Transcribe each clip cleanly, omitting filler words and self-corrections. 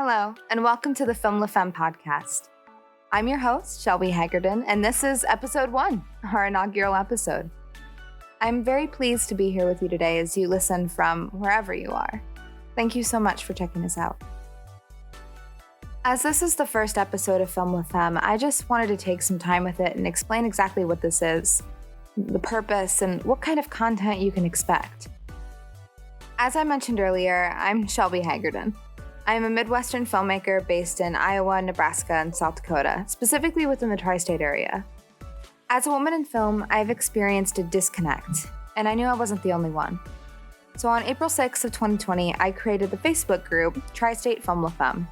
Hello, and welcome to the Film La Femme podcast. I'm your host, Shelby Hagerdon, and this is episode 1, our inaugural episode. I'm very pleased to be here with you today as you listen from wherever you are. Thank you so much for checking us out. As this is the first episode of Film La Femme, I just wanted to take some time with it and explain exactly what this is, the purpose, and what kind of content you can expect. As I mentioned earlier, I'm Shelby Hagerdon. I am a Midwestern filmmaker based in Iowa, Nebraska, and South Dakota, specifically within the tri-state area. As a woman in film, I've experienced a disconnect, and I knew I wasn't the only one. So on April 6th of 2020, I created the Facebook group, Tri-State Film La Femme.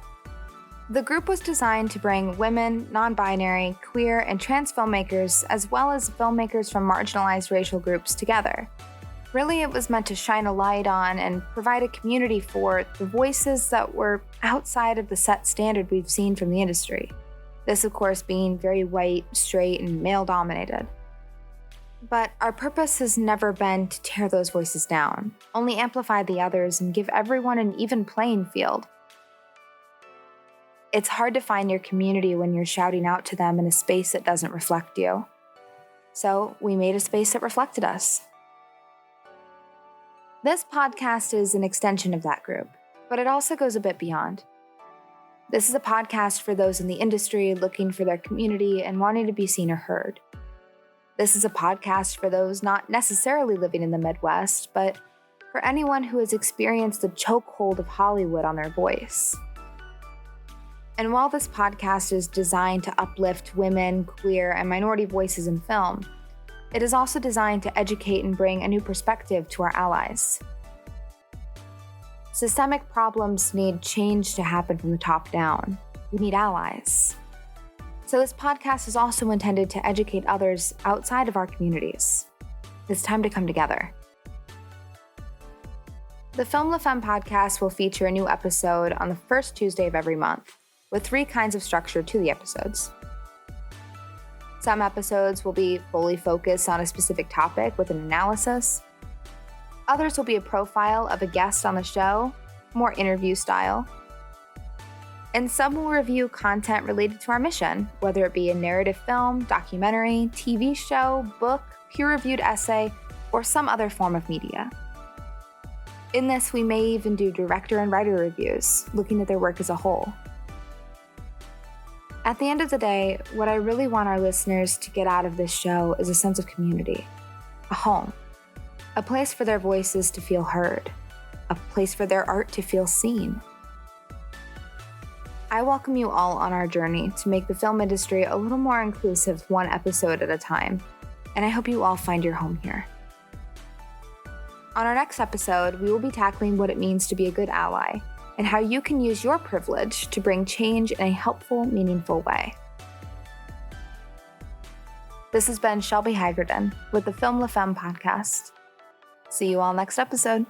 The group was designed to bring women, non-binary, queer, and trans filmmakers, as well as filmmakers from marginalized racial groups together. Really, it was meant to shine a light on and provide a community for the voices that were outside of the set standard we've seen from the industry. This, of course, being very white, straight, and male-dominated. But our purpose has never been to tear those voices down, only amplify the others and give everyone an even playing field. It's hard to find your community when you're shouting out to them in a space that doesn't reflect you. So we made a space that reflected us. This podcast is an extension of that group, but it also goes a bit beyond. This is a podcast for those in the industry looking for their community and wanting to be seen or heard. This is a podcast for those not necessarily living in the Midwest, but for anyone who has experienced the chokehold of Hollywood on their voice. And while this podcast is designed to uplift women, queer, and minority voices in film, it is also designed to educate and bring a new perspective to our allies. Systemic problems need change to happen from the top down. We need allies. So this podcast is also intended to educate others outside of our communities. It's time to come together. The Film La Femme podcast will feature a new episode on the first Tuesday of every month, with 3 kinds of structure to the episodes. Some episodes will be fully focused on a specific topic with an analysis. Others will be a profile of a guest on the show, more interview style. And some will review content related to our mission, whether it be a narrative film, documentary, TV show, book, peer-reviewed essay, or some other form of media. In this, we may even do director and writer reviews, looking at their work as a whole. At the end of the day, what I really want our listeners to get out of this show is a sense of community, a home, a place for their voices to feel heard, a place for their art to feel seen. I welcome you all on our journey to make the film industry a little more inclusive, one episode at a time, and I hope you all find your home here. On our next episode, we will be tackling what it means to be a good ally, and how you can use your privilege to bring change in a helpful, meaningful way. This has been Shelby Hagerdon with the Film La Femme podcast. See you all next episode.